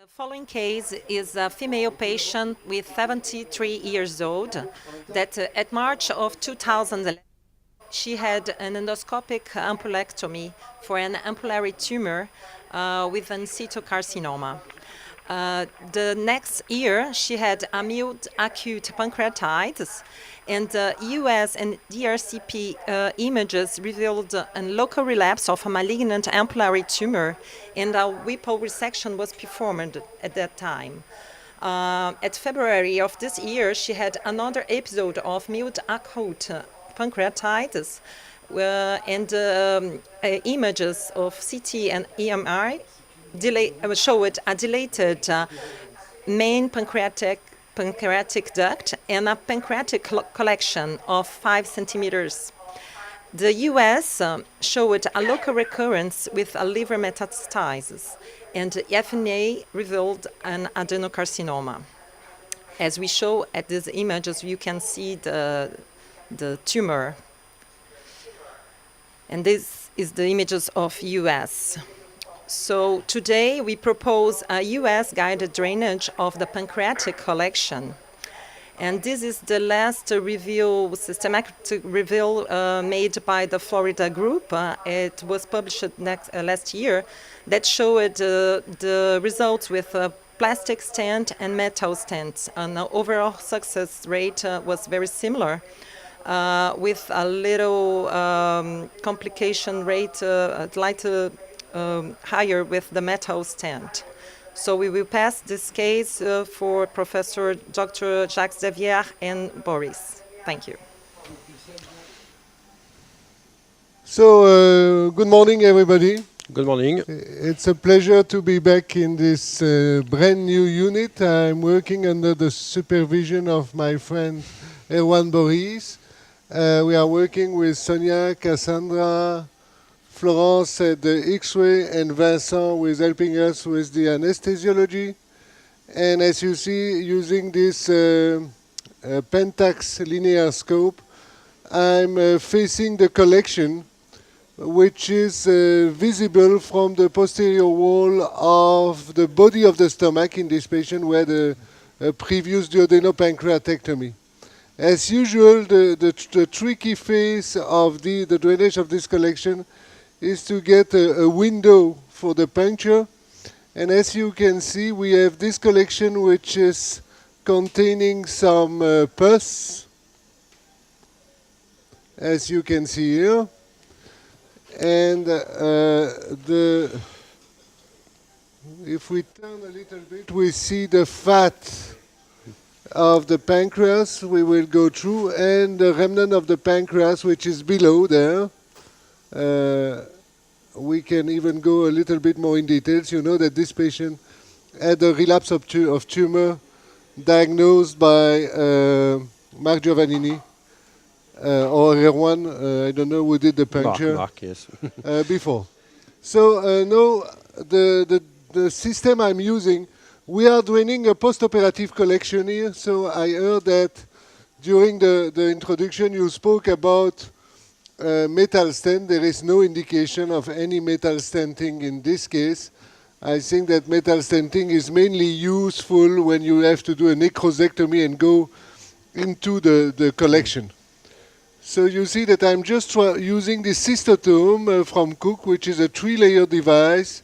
The following case is a female patient with 73 years old that at March of 2011 she had an endoscopic ampulectomy for an ampullary tumor with an cytocarcinoma. The next year, she had mild acute pancreatitis, and US and DRCP images revealed a local relapse of a malignant ampullary tumor, and a Whipple resection was performed at that time. At February of this year, she had another episode of mild acute pancreatitis, and images of CT and EMI showed a dilated main pancreatic duct and a pancreatic collection of 5 centimeters. The US showed a local recurrence with a liver metastasis, and the FNA revealed an adenocarcinoma. As we show at these images, you can see the tumor. And this is the images of US. So today we propose a US guided drainage of the pancreatic collection. And this is the last review, systematic review made by the Florida group. It was published last year that showed the results with plastic stent and metal stent. And the overall success rate was very similar. With a little complication rate, higher with the metal stent. So we will pass this case for Professor Dr. Jacques Xavier and Boris. Thank you. So, good morning, everybody. Good morning. It's a pleasure to be back in this brand new unit. I'm working under the supervision of my friend Erwan Boris. We are working with Sonia, Cassandra, Florence at the X-ray, and Vincent was helping us with the anesthesiology. And as you see, using this Pentax linear scope, I'm facing the collection, which is visible from the posterior wall of the body of the stomach in this patient where the previous duodenopancreatectomy. As usual, the tricky phase of the drainage of this collection is to get a window for the puncture. And as you can see, we have this collection which is containing some pus, as you can see here. And if we turn a little bit, we see the fat of the pancreas we will go through, and the remnant of the pancreas which is below there. We can even go a little bit more in details. You know that this patient had a relapse of tumor diagnosed by Mark Giovannini or Erwan, I don't know who did the puncture. Mark, yes. Before. So now the system I'm using, we are draining a post-operative collection here. So I heard that during the introduction you spoke about metal stent. There is no indication of any metal stenting in this case. I think that metal stenting is mainly useful when you have to do a necrosectomy and go into the collection. So you see that I'm just using this cystotome from Cook, which is a 3-layer device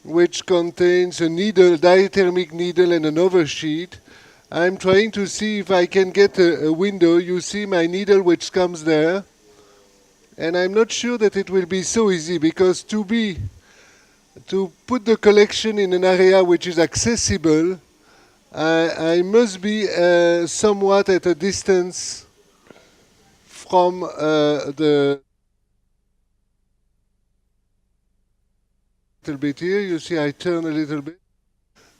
which contains a needle, diathermic needle, and an oversheet. I'm trying to see if I can get a window. You see my needle which comes there. And I'm not sure that it will be so easy, because to put the collection in an area which is accessible, I must be somewhat at a distance from the little bit here. You see I turn a little bit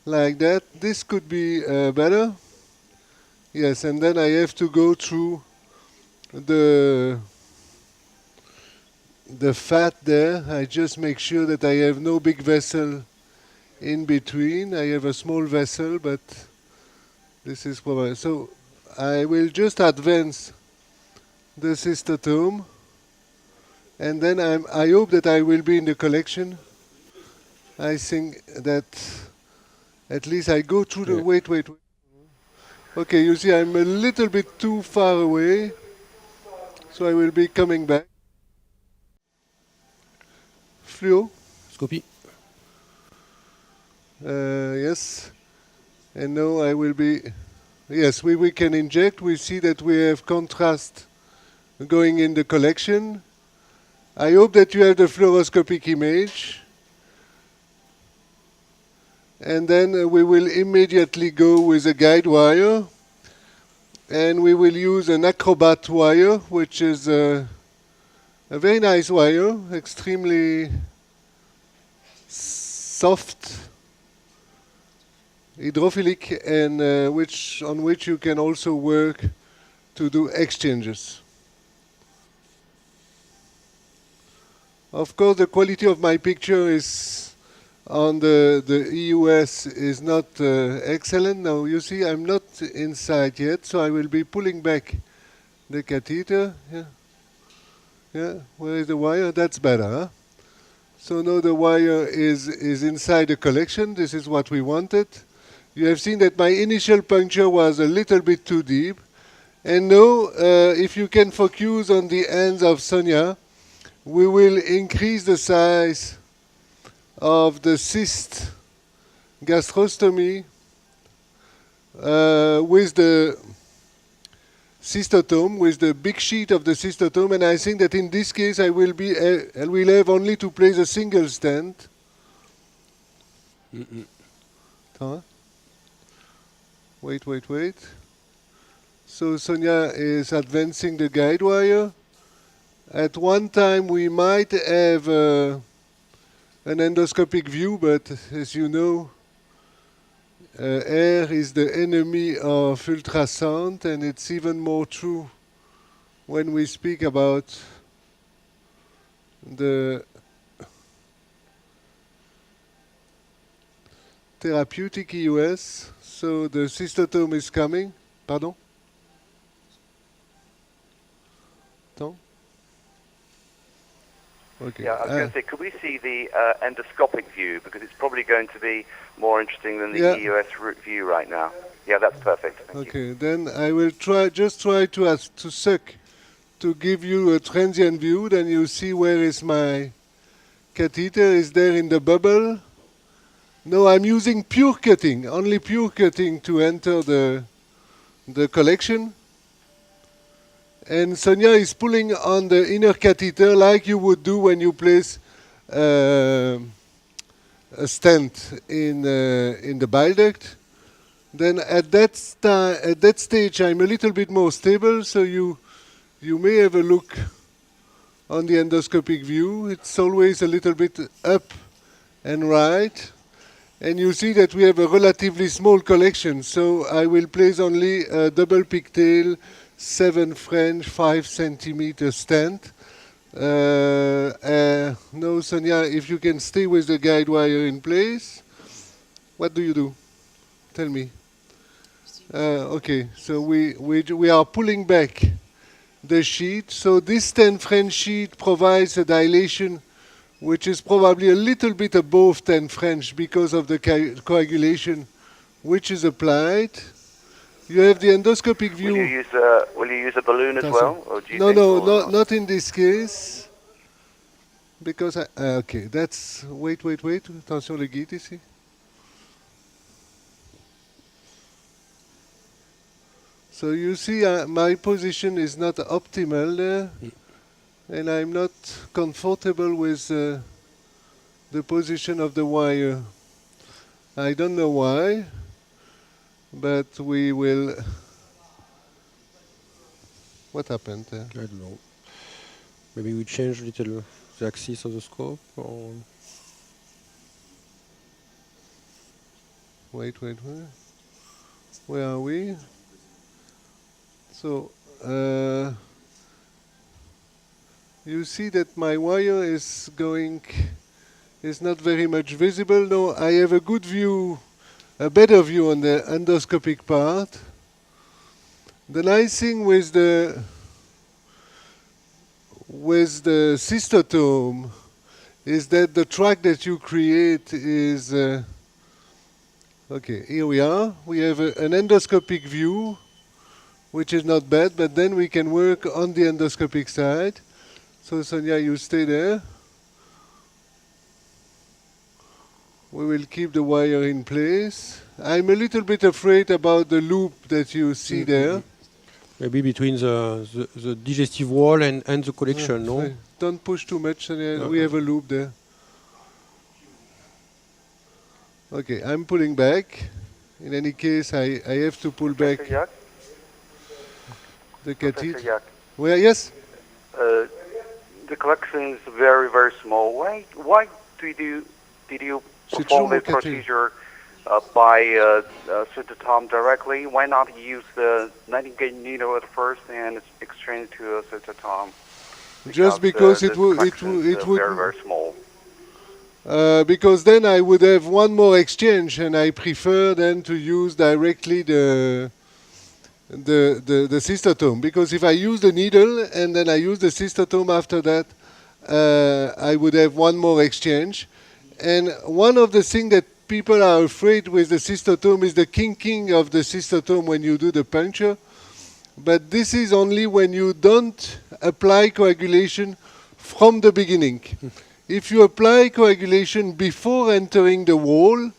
like that. This could be better. Yes, and then I have to go through the fat there. I just make sure that I have no big vessel in between. I have a small vessel, but this is probably. So I will just advance the cystotome, and then I hope that I will be in the collection. I think that At least I go through the... Wait. Okay, you see I'm a little bit too far away, so I will be coming back. Fluo? Scopie. Yes. And now I will be... Yes, we can inject. We see that we have contrast going in the collection. I hope that you have the fluoroscopic image. And then we will immediately go with a guide wire. And we will use an Acrobat wire, which is a very nice wire, extremely soft, hydrophilic, and on which you can also work to do exchanges. Of course, the quality of my picture is on the EUS is not excellent. Now you see I'm not inside yet, so I will be pulling back the catheter. Yeah. Where is the wire? That's better, huh? So now the wire is inside the collection. This is what we wanted. You have seen that my initial puncture was a little bit too deep. And now, if you can focus on the ends of Sonia, we will increase the size of the cyst gastrostomy with the cystotome, with the big sheet of the cystotome. And I think that in this case I will have only to place a single stent. Wait. So Sonia is advancing the guide wire. At one time we might have an endoscopic view, but as you know, air is the enemy of ultrasound, and it's even more true when we speak about the therapeutic EUS. So the cystotome is coming. Pardon? Tom? Okay. Yeah, I was going to say, could we see the endoscopic view? Because it's probably going to be more interesting than the EUS view right now. Yeah, that's perfect. Thank you. Then I will try to suck to give you a transient view. Then you see where is my catheter. Is there in the bubble. No, I'm using pure cutting, only pure cutting to enter the collection. And Sonia is pulling on the inner catheter like you would do when you place a stent in the bile duct. Then at that stage I'm a little bit more stable, so you may have a look on the endoscopic view. It's always a little bit up and right. And you see that we have a relatively small collection, so I will place only a double pigtail 7 French 5 centimeter stent. No, Sonia, if you can stay with the guide wire in place. What do you do? Tell me. Okay, so we are pulling back the sheet. So this 10 French sheet provides a dilation which is probably a little bit above 10 French because of the coagulation which is applied. You have the endoscopic view. Will you use a balloon as well? Or do you not in this case. Because okay, that's... Wait. Attention le guide ici. So you see my position is not optimal there. And I'm not comfortable with the position of the wire. I don't know why, but we will... What happened there? I don't know. Maybe we change a little the axis of the scope, or... Wait. Where are we? So, you see that my wire is not very much visible. No, I have a good view, a better view on the endoscopic part. The nice thing with the cystotome is that the track that you create is Okay, here we are. We have an endoscopic view, which is not bad, but then we can work on the endoscopic side. So Sonia, you stay there. We will keep the wire in place. I'm a little bit afraid about the loop that you see there. Maybe between the digestive wall and the collection, no? Don't push too much, Sonia. We have a loop there. Okay, I'm pulling back. In any case, I have to pull back Professor Yak? the Professor catheter. Yak, Well, yes? the collection is very, very small. Why did you C'est perform toujours this mon catheter. procedure by Citotom directly? Why not use the Nightingale needle at first and exchange to a Citotom? Just because the it would, collection is very, very small. because then I would have one more exchange, and I prefer then to use directly the cystotome. Because if I use the needle and then I use the cystotome after that, I would have one more exchange. And one of the things that people are afraid with the cystotome is the kinking of the cystotome when you do the puncture. But this is only when you don't apply coagulation from the beginning. If you apply coagulation before entering the wall,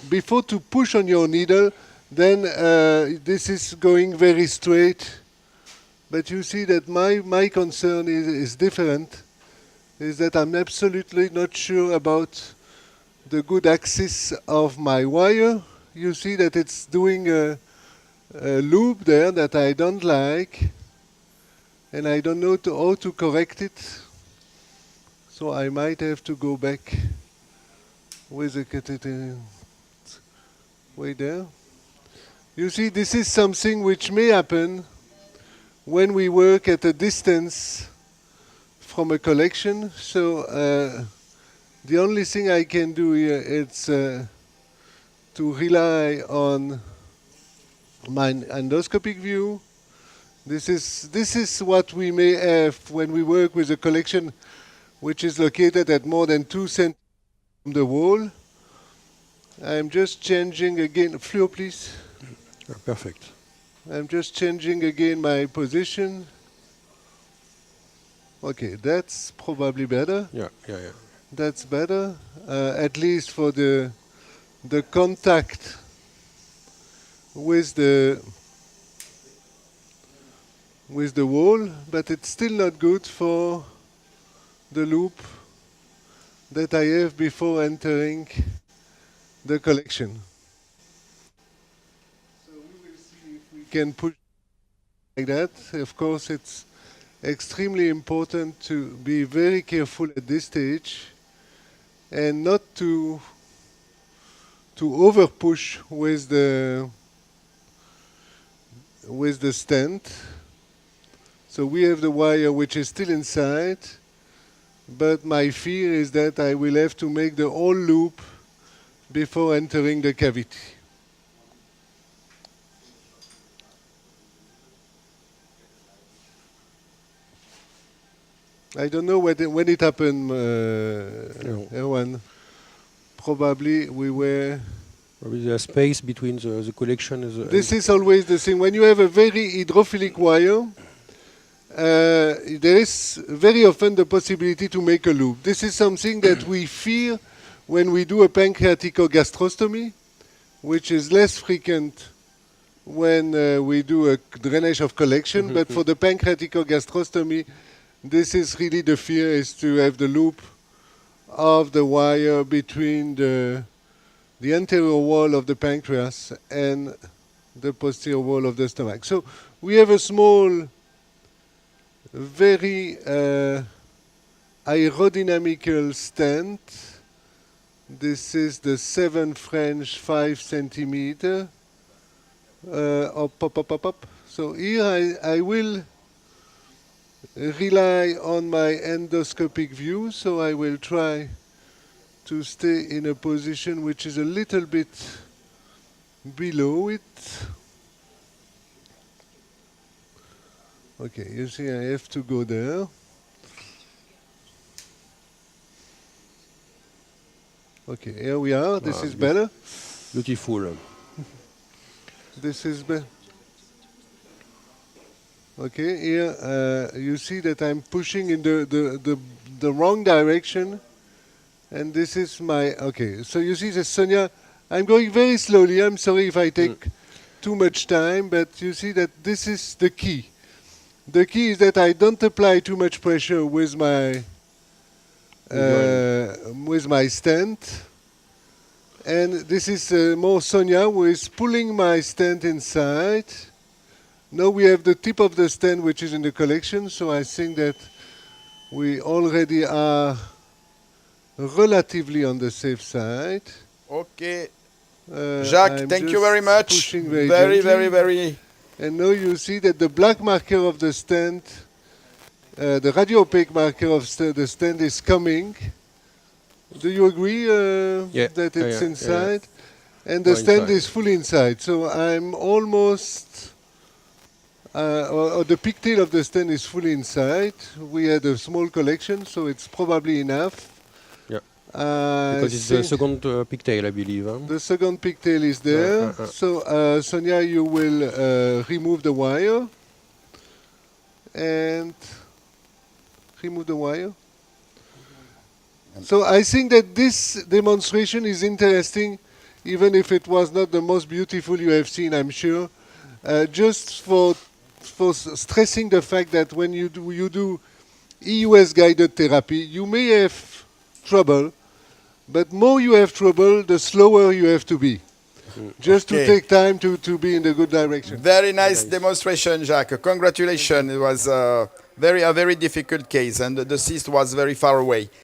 before to push on your needle, then this is going very straight. But you see that my concern is different, is that I'm absolutely not sure about the good axis of my wire. You see that it's doing a loop there that I don't like, and I don't know how to correct it. So I might have to go back with the catheter way there. You see, this is something which may happen when we work at a distance from a collection. So the only thing I can do here is to rely on my endoscopic view. This is what we may have when we work with a collection which is located at more than 2 centimeters from the wall. I'm just changing again. Fluo, please. Perfect. I'm just changing again my position. Okay, that's probably better. Yeah. That's better, at least for the contact with the wall, but it's still not good for the loop that I have before entering the collection. So we will see if we can push like that. Of course, it's extremely important to be very careful at this stage and not to over push with the stent. So we have the wire which is still inside, but my fear is that I will have to make the whole loop before entering the cavity. I don't know when it happened, Erwan. Probably we were... Probably the space between the collection is... This is always the thing. When you have a very hydrophilic wire, there is very often the possibility to make a loop. This is something that we fear when we do a pancreaticogastrostomy, which is less frequent when we do a drainage of collection. But for the pancreaticogastrostomy, this is really the fear, is to have the loop of the wire between the anterior wall of the pancreas and the posterior wall of the stomach. So we have a small, very aerodynamical stent. This is the 7 French 5 centimeter. Up. So here I will rely on my endoscopic view, so I will try to stay in a position which is a little bit below it. Okay, you see I have to go there. Okay, here we are. This is better. Beautiful. This is okay. Here you see that I'm pushing in the wrong direction, and this is my okay. So you see that Sonia, I'm going very slowly. I'm sorry if I take too much time, but you see that this is the key. The key is that I don't apply too much pressure with my stent. And this is more Sonia who is pulling my stent inside. Now we have the tip of the stent which is in the collection, so I think that we already are relatively on the safe side. Okay. Jacques, I'm thank you just very much. pushing Very, gently. very. And now you see that the black marker of the stent, the radio-opaque marker of the stent is coming. Do you agree Yeah. that it's Yeah. inside? And the Oh, stand inside. is fully inside. So I'm almost, or the pigtail of the stand is fully inside. We had a small collection, so it's probably enough. Yeah. I Because it's the think second pigtail, I believe. Huh? the second pigtail is there. So Sonia, you will remove the wire. And remove the wire. So I think that this demonstration is interesting, even if it was not the most beautiful you have seen, I'm sure. Just for stressing the fact that when you do EUS guided therapy, you may have trouble, but more you have trouble, the slower you have to be. Just to Okay. take time to be in the good direction. Very nice demonstration, Jacques. Congratulations. It was a very difficult case, and the cyst was very far away.